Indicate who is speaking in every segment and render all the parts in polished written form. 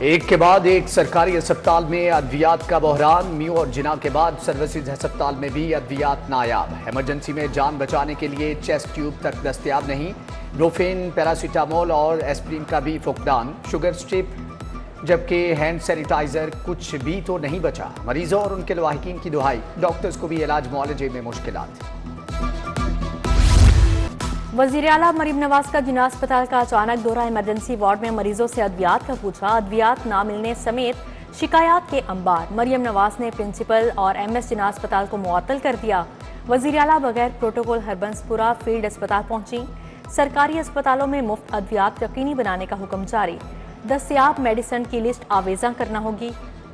Speaker 1: एक के बाद एक सरकारी अस्पताल में अद्वियात का बहरान। म्यू और जिना के बाद सर्विसेज अस्पताल में भी अद्वियात नायाब। इमरजेंसी में जान बचाने के लिए चेस्ट ट्यूब तक दस्तयाब नहीं। ब्रोफेन, पैरासीटामोल और एस्प्रिन का भी फुकदान। शुगर स्ट्रिप जबकि हैंड सैनिटाइजर, कुछ भी तो नहीं बचा। मरीजों और उनके लवाहिकीन की दुहाई, डॉक्टर्स को भी इलाज मुआलजे में मुश्किलात।
Speaker 2: वज़ीर आला मरीम नवाज का जिना अस्पताल का अचानक दौरा। इमरजेंसी वार्ड में मरीजों से अद्वियात का पूछा। अद्वियात ना मिलने समेत शिकायत के अंबार। मरीम नवाज ने प्रिंसिपल और एमएस जिना अस्पताल को मुअत्तल कर दिया। वज़ीर आला बगैर प्रोटोकॉल हरबंसपुरा फील्ड अस्पताल पहुंची। सरकारी अस्पतालों में मुफ्त अद्वियात यकीनी बनाने का हुक्म जारी। दस्तयाब मेडिसिन की लिस्ट आवेजा करना होगी।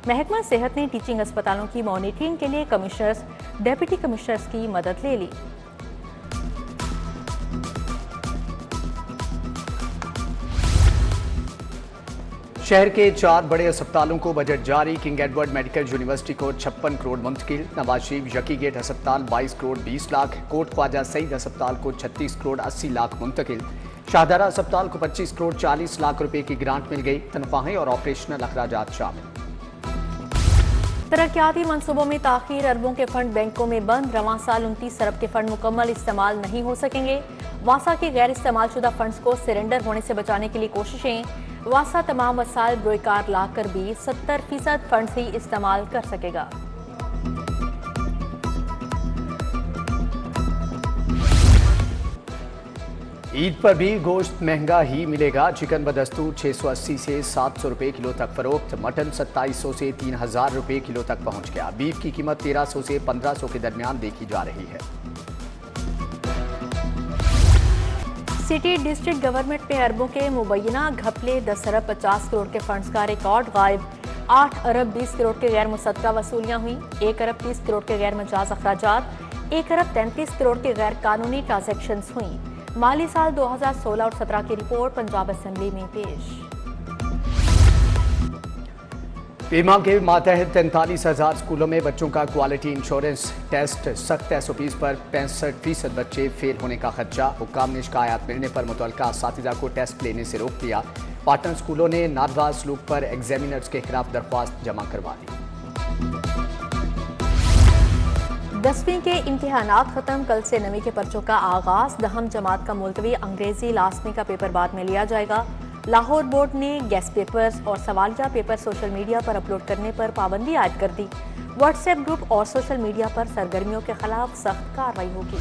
Speaker 2: महकमा सेहत ने टीचिंग अस्पतालों की मॉनिटरिंग के लिए कमिश्नर्स, डेप्यूटी कमिश्नर्स की मदद ले ली।
Speaker 1: शहर के 4 बड़े अस्पतालों को बजट जारी। किंग एडवर्ड मेडिकल यूनिवर्सिटी को 56 करोड़ मुंतकिल। नवाज शरीफ यकी गेट अस्पताल 22 करोड़ 20 लाख। कोट ख्वाजा सईद अस्पताल को 36 करोड़ 80 लाख मुंतकिल। शाहदरा अस्पताल को 25 करोड़ 40 लाख रुपए की ग्रांट मिल गई। तनख्वाहें और ऑपरेशनल अखराजात शामिल।
Speaker 2: तरक्याती मंसूबों में ताखीर। अरबों के फंड बैंकों में बंद। रवां साल 29 अरब के फंड मुकम्मल इस्तेमाल नहीं हो सकेंगे। वासा के गैर इस्तेमाल शुदा फंड्स को सरेंडर होने से बचाने के लिए कोशिशें। वासा तमाम वसाइल ब्रोकार ला कर भी 70% फंड ही इस्तेमाल कर सकेगा।
Speaker 1: ईद पर भी गोश्त महंगा ही मिलेगा। चिकन बदस्तूर 680 से 700 रुपए किलो तक फरोख्त। मटन 2700 से 3000 रुपए किलो तक पहुंच गया। बीफ की कीमत 1300 से 1500 के दरमियान देखी जा रही है।
Speaker 2: सिटी डिस्ट्रिक्ट गवर्नमेंट में अरबों के मुबैना घपले। 10 अरब 50 करोड़ के फंड्स का रिकॉर्ड गायब। 8 अरब 20 करोड़ के गैर मुसद्दका वसूलियां हुई। 1 अरब 30 करोड़ के गैर मजाज अखराजात। 1 अरब 33 करोड़ के गैर कानूनी ट्रांजैक्शंस हुई। माली साल 2016 और 17 की रिपोर्ट पंजाब असेंबली में पेश।
Speaker 1: पीमा के मातहत 43,000 स्कूलों में बच्चों का क्वालिटी इंश्योरेंस टेस्ट। सख्त SOPs पर 65% बच्चे फेल होने का खदशा। हुक्काम ने शिकायत मिलने पर मुतल्लिका असातिज़ा को टेस्ट लेने से रोक दिया। पार्टनर स्कूलों ने नारवा सलूक पर एग्जामिनर्स के खिलाफ दरख्वास्त जमा करवा दी।
Speaker 2: 10वीं के इम्तिहानात खत्म। कल से 9वीं के पर्चों का आगाज। 10वीं जमात का मुलतवी। अंग्रेजी लाजमी का पेपर बाद में लिया जाएगा। लाहौर बोर्ड ने गेस्ट पेपर्स और सवालिया पेपर सोशल मीडिया पर अपलोड करने पर पाबंदी आयद कर दी। व्हाट्सएप ग्रुप और सोशल मीडिया पर सरगर्मियों के खिलाफ सख्त कार्रवाई होगी।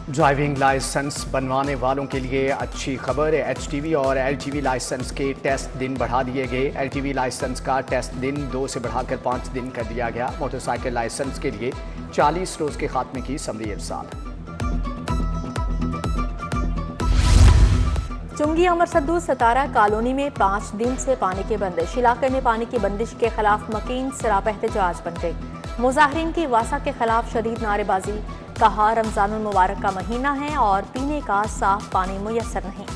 Speaker 1: ड्राइविंग लाइसेंस बनवाने वालों के लिए अच्छी खबर है। HTV और LTV लाइसेंस के टेस्ट दिन बढ़ा दिए गए। LTV लाइसेंस का टेस्ट दिन 2 से बढ़ाकर 5 दिन कर दिया गया। मोटरसाइकिल लाइसेंस के लिए 40 रोज के खात्मे की समरी इरसाल।
Speaker 2: चुंगी अमर सद्दू सतारा कॉलोनी में 5 दिन से पानी की बंदिश। इलाके में पानी की बंदिश के खिलाफ मकीन सरापा एहतजाज बन गई। मुजाहिरीन की वासा के खिलाफ शदीद नारेबाजी। कहा रमजानुल मुबारक का महीना है और पीने का साफ पानी मुयस्सर नहीं।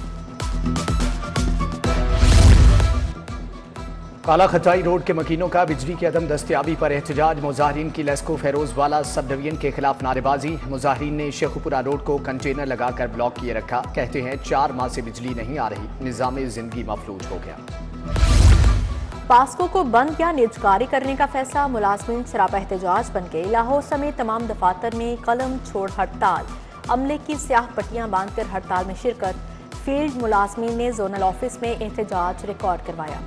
Speaker 1: काला खचाई रोड के मकीनों का बिजली की अदम दस्तयाबी पर एहतजाज। मुजाहिरीन की लेस्को फेरोजवाला सब डिवीजन के खिलाफ नारेबाजी। मुजाहिरीन ने शेखुपुरा रोड को कंटेनर लगाकर ब्लॉक किए रखा। कहते हैं 4 माह से बिजली नहीं आ रही। निजाम जिंदगी मफलूज हो गया।
Speaker 2: पास्को को बंद या निजकारी करने का फैसला। मुलाजमीन सरापा एहतजाज बन गए। लाहौर समेत तमाम दफातर में कलम छोड़ हड़ताल। अमले की स्याह पट्टियां बांधकर हड़ताल में शिरकत। फील्ड मुलाजमीन ने जोनल ऑफिस में एहतजाज रिकॉर्ड करवाया।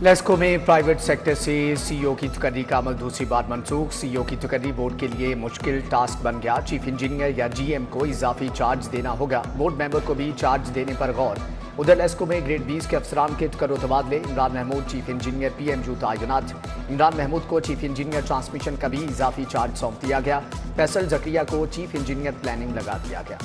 Speaker 2: लेस्को में प्राइवेट सेक्टर से CEO की तकर्री का अमल दूसरी बार मनसूख। CEO की तकर्री बोर्ड के लिए मुश्किल टास्क बन गया। चीफ इंजीनियर या GM को इजाफी चार्ज देना होगा। बोर्ड मेंबर को भी चार्ज देने पर गौर। उधर लेस्को में ग्रेड 20 के अफसरान के तकर्रो तबादले। Imran Mahmood chief engineer PMU तैनात। इमरान महमूद को चीफ इंजीनियर ट्रांसमिशन का भी इजाफी चार्ज सौंप दिया गया। फैसल जकरिया को चीफ इंजीनियर प्लानिंग लगा दिया गया।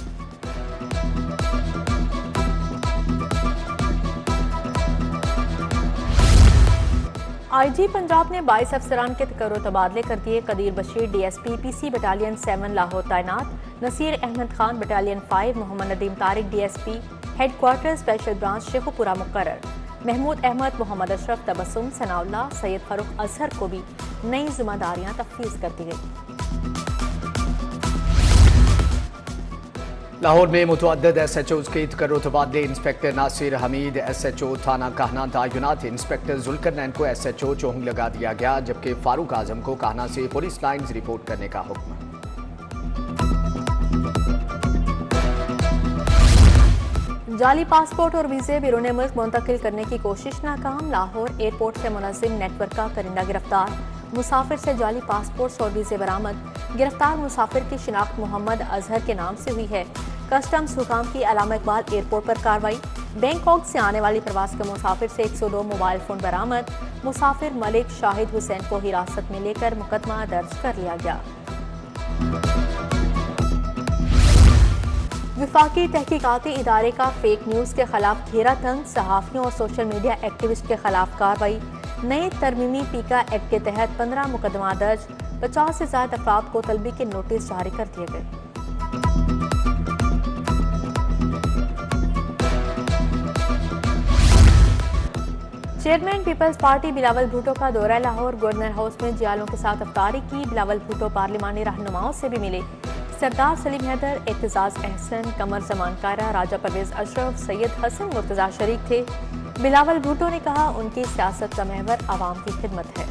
Speaker 2: IG पंजाब ने 22 अफसरान के तकर्रो तबादले कर दिए। Qadeer Bashir DSP PC battalion 7 Lahore तैनात। Naseer Ahmed Khan battalion 5। Mohammad Nadeem Tariq DSP headquarter special branch Sheikhupura मुकर्रर। महमूद अहमद, मोहम्मद अशरफ, तबस्सुम, सनाउल्लाह, सैयद फारूक अजहर को भी नई जिम्मेदारियां तफवीज़ कर दी गई।
Speaker 1: लाहौर में मुतअद्दिद SHOs के करो तबादले। इंस्पेक्टर नासिर हमीद SHO थाना कहना तयनात। इंस्पेक्टर जुल्करनैन को SHO चोहंग लगा दिया गया, जबकि फारूक आजम को कहना से पुलिस लाइन्स रिपोर्ट करने का हुक्म।
Speaker 2: जाली पासपोर्ट और वीजे बैरून मुल्क मुंतकिल करने की कोशिश नाकाम। लाहौर एयरपोर्ट से मुनज़्ज़िम नेटवर्क का करिंदा गिरफ्तार। मुसाफिर से जाली पासपोर्ट और वीजे बरामद। गिरफ्तार मुसाफिर की शिनाख्त मोहम्मद अजहर के नाम से हुई है। कस्टम्स हुकाम की अल्लामा इकबाल एयरपोर्ट पर कार्रवाई। बैंकॉक से आने वाली प्रवास के मुसाफिर से 102 मोबाइल फोन बरामद। मुसाफिर मलिक शाहिद हुसैन को हिरासत में लेकर मुकदमा दर्ज कर लिया गया। विफाकी तहकीकाती इदारे का फेक न्यूज़ के खिलाफ घेरा तंग। सहाफ़ियों और सोशल मीडिया एक्टिविस्ट के खिलाफ कार्रवाई। नए तरमीमी पीका एक्ट के तहत 15 मुकदमा दर्ज। 50 से ज्यादा अफराद को तलबी के नोटिस जारी कर दिए गए। Chairman People's Party Bilawal Bhutto का दौरा लाहौर। गवर्नर हाउस में जियालों के साथ अफ्तारी की। बिलावल भुट्टो पार्लिमानी रहनुमाओं से भी मिले। सरदार सलीम हैदर, एतजाज अहसन, कमर जमान कायरा, राजा परवेज अशरफ, सैयद हसन मुर्तजा शरीक थे। बिलावल भुट्टो ने कहा उनकी सियासत का महवर आवाम की खिदमत है।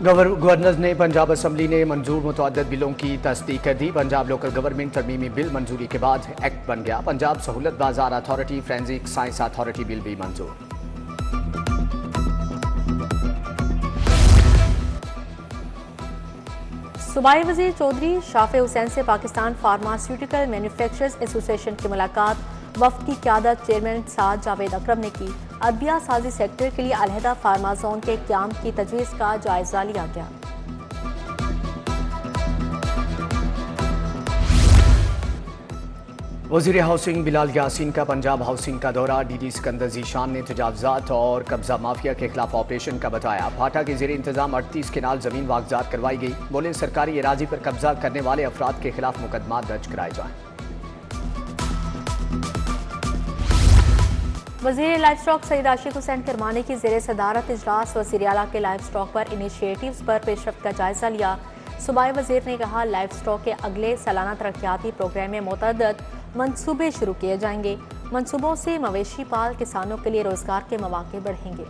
Speaker 1: गवर्नर ने पंजाब असम्बली ने मंजूर मुतअद्दिद बिलों की तस्दीक कर दी। पंजाब लोकल गवर्नमेंट तरमीमी बिल मंजूरी के बाद एक्ट बन गया। पंजाब सहूलत बाजार authority, forensic science authority bill भी मंजूर।
Speaker 2: सूबाई वज़ीर चौधरी शाफे हुसैन से पाकिस्तान फार्मास्यूटिकल मैन्युफैक्चरर्स एसोसिएशन की मुलाकात। वफ्द की क़यादत चेयरमैन साद जावेद अकरम ने की। अदविया साजी सेक्टर के लिए अलहदा फार्मा जोन के क़याम की तजवीज़ का जायजा लिया गया।
Speaker 1: वज़ीर हाउसिंग बिलाल यासीन का पंजाब हाउसिंग का दौरा। DD सिकंदर ज़ीशान ने तजावज़ात और कब्जा माफिया के खिलाफ ऑपरेशन का बताया। फाटा के ज़ेरे इंतजाम 38 केनाल ज़मीन वागजात करवाई गई। बोले सरकारी एराजी पर कब्जा करने वाले अफराद के खिलाफ मुकदमा दर्ज कराए जाएं।
Speaker 2: वज़ीर लाइफ स्टॉक सईद आशिक हुसैन किरमानी की ज़ेरे सदारत इजलास वज़ीर आला के लाइफ स्टॉक पर इनिशिएटिव्स पर पेशरफ्त का जायजा लिया। सूबाई वज़ीर ने कहा लाइफ स्टॉक के अगले सालाना तरक्याती प्रोग्राम में मुतअद्दिद मंसूबे शुरू किए जाएंगे। मंसूबों से मवेशी पाल किसानों के लिए रोजगार के मौके बढ़ेंगे।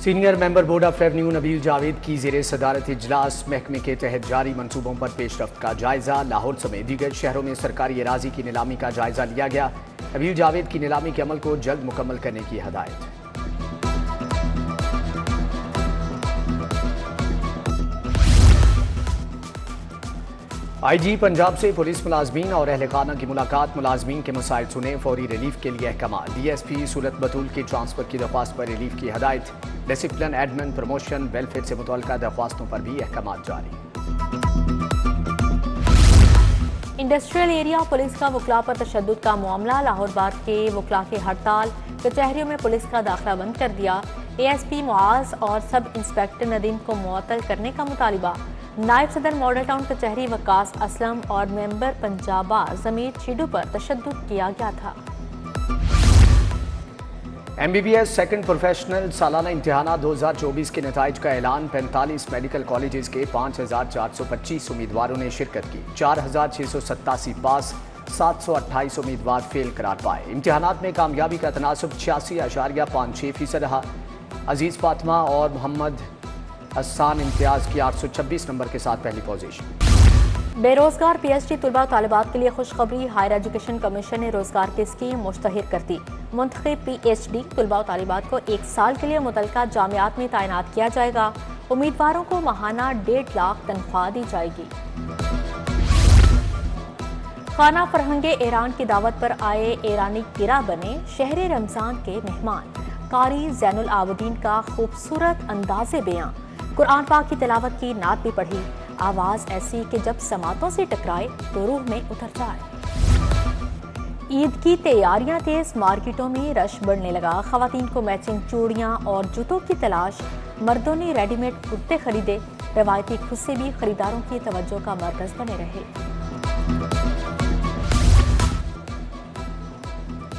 Speaker 1: Senior member board of revenue Nabeel Javed की ज़ेरे सदारत इजलास महकमे के तहत जारी मंसूबों पर पेशरफ्त का जायजा। लाहौर समेत दीगर शहरों में सरकारी एराजी की नीलामी का जायजा लिया गया। नबील जावेद की नीलामी के अमल को जल्द मुकम्मल करने की हदायत। IG पंजाब से पुलिस मुलाजमीन और अहल खाना की मुलाकात। मुलाजमीन के मसाइल सुने, फौरी रिलीफ के लिए अहकाम। DSP सूरत बतूल की ट्रांसफर की दरख्वास्त पर रिलीफ की हदायत। डिसिप्लिन, एडमिन, प्रमोशन, वेलफेयर से मुतल्लिका दरख्वास्तों पर भी अहकाम जारी।
Speaker 2: इंडस्ट्रियल एरिया पुलिस का वकला पर तशद्दुद का मामला। लाहौर बार के वकला की हड़ताल। कचहरियों में पुलिस का दाखिला बंद कर दिया। ASP मुआज और सब इंस्पेक्टर नदीम को मुअत्तल करने का मुतालिबा। नायब सदर मॉडल टाउन कचहरी वकास असलम और मेंबर पंजाबा जमीर चीडू पर तशद्दुद किया गया था।
Speaker 1: MBBS सेकंड प्रोफेशनल सालाना इम्तिहानात 2024 के नताइज का ऐलान। 45 मेडिकल कॉलेजेस के 5425 उम्मीदवारों ने शिरकत की। 4687 पास, 728 उम्मीदवार फेल करार पाए। इम्तिहानात में कामयाबी का तनासुब 86.56% रहा। अजीज फातिमा और मोहम्मद हसन इम्तियाज की 826 नंबर के साथ पहली पोजीशन।
Speaker 2: बेरोजगार PhD तलबा तालिबात के लिए खुशखबरी। हायर एजुकेशन कमीशन ने रोजगार की स्कीम मुश्तहिर कर दी। मुंतखब PhD तलबा तालिबात को 1 साल के लिए मुतल्लिका जामियात में तैनात किया जाएगा। उम्मीदवारों को माहाना 1.5 लाख तनख्वाह दी जाएगी। खाना फरहंगे ईरान की दावत पर आए ईरानी गिरा बने शहर रमजान के मेहमान। कारी जैनुल आबदीन का खूबसूरत अंदाज़े बयां। कुरान पाक की तिलावत की नात भी पढ़ी। आवाज़ ऐसी कि जब समातों से टकराए तो रूह में उतर जाए। ईद की तैयारियां तेज। मार्केटों में रश बढ़ने लगा। खवातीन को मैचिंग चूड़ियां और जूतों की तलाश। मर्दों ने रेडीमेड कुर्ते खरीदे। रवायती खुस्से भी खरीदारों की तवज्जो का मरकज बने रहे।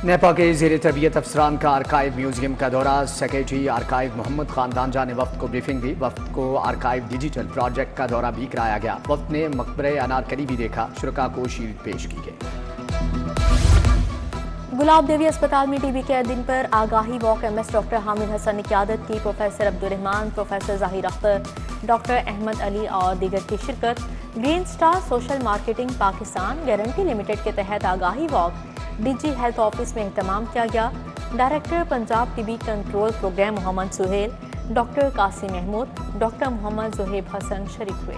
Speaker 1: नेपा के ज़ेर तरबियत अफसरान का आर्काइव म्यूजियम का दौरा। सेक्रेटरी आर्काइव मोहम्मद खानदान ने वफ्द को ब्रीफिंग दी। वफ्द को आर्काइव डिजिटल प्रोजेक्ट का दौरा भी कराया गया। वफ्द ने मकबरे अनारकली भी देखा। शुरका को शील्ड पेश की गई।
Speaker 2: गुलाब देवी अस्पताल में टीबी के दिन पर आगाही walk MS doctor Hamid Hassan ने क़यादत की। प्रोफेसर अब्दुर्रहमान, प्रोफेसर ज़ाहिर अख्तर, डॉक्टर अहमद अली और दीगर की शिरकत। Green Star Social Marketing Pakistan Guarantee Limited के तहत आगाही वॉक डीजी हेल्थ ऑफिस में एहतमाम किया गया। Director Punjab TB control programme Mohammad Suhail, doctor Qasim Mahmood, doctor Mohammad Zuhaib Hasan शरीक हुए।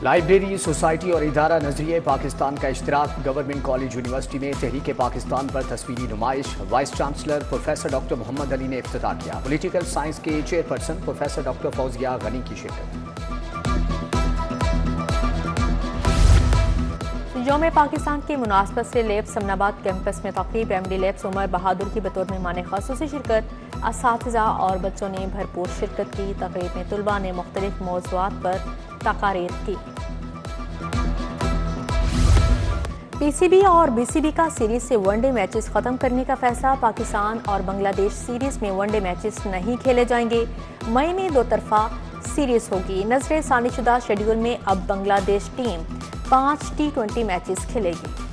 Speaker 1: लाइब्रेरी सोसाइटी और इदारा नजरिए पाकिस्तान का इश्तराक। गवर्नमेंट कॉलेज यूनिवर्सिटी में तहरीक पाकिस्तान पर तस्वीरी नुमाइश। Vice chancellor professor doctor Mohammad Ali ने इफ्तिताह किया। पॉलिटिकल साइंस के chairperson professor doctor Fauzia Gani की शिरकत।
Speaker 2: यौम पाकिस्तान की मुनासबत से लेब समनाबाद कैंपस में तक़रीब। एमडी लेब्स उमर बहादुर की बतौर मेहमान ख़ासूसी शिरकत। असातिज़ा और बच्चों ने भरपूर शिरकत की। तक़रीब में तलबा ने मुख्तलिफ मौज़ूआत पर तकारीर की। पीसीबी और बीसीबी का सीरीज से वनडे मैचेस खत्म करने का फैसला। पाकिस्तान और बांग्लादेश सीरीज में वनडे मैचेस नहीं खेले जाएंगे। मई में दो तरफा सीरीज होगी। नजरे सानीशुदा शेड्यूल में अब बांग्लादेश टीम 5 T20 मैचेस खेलेगी।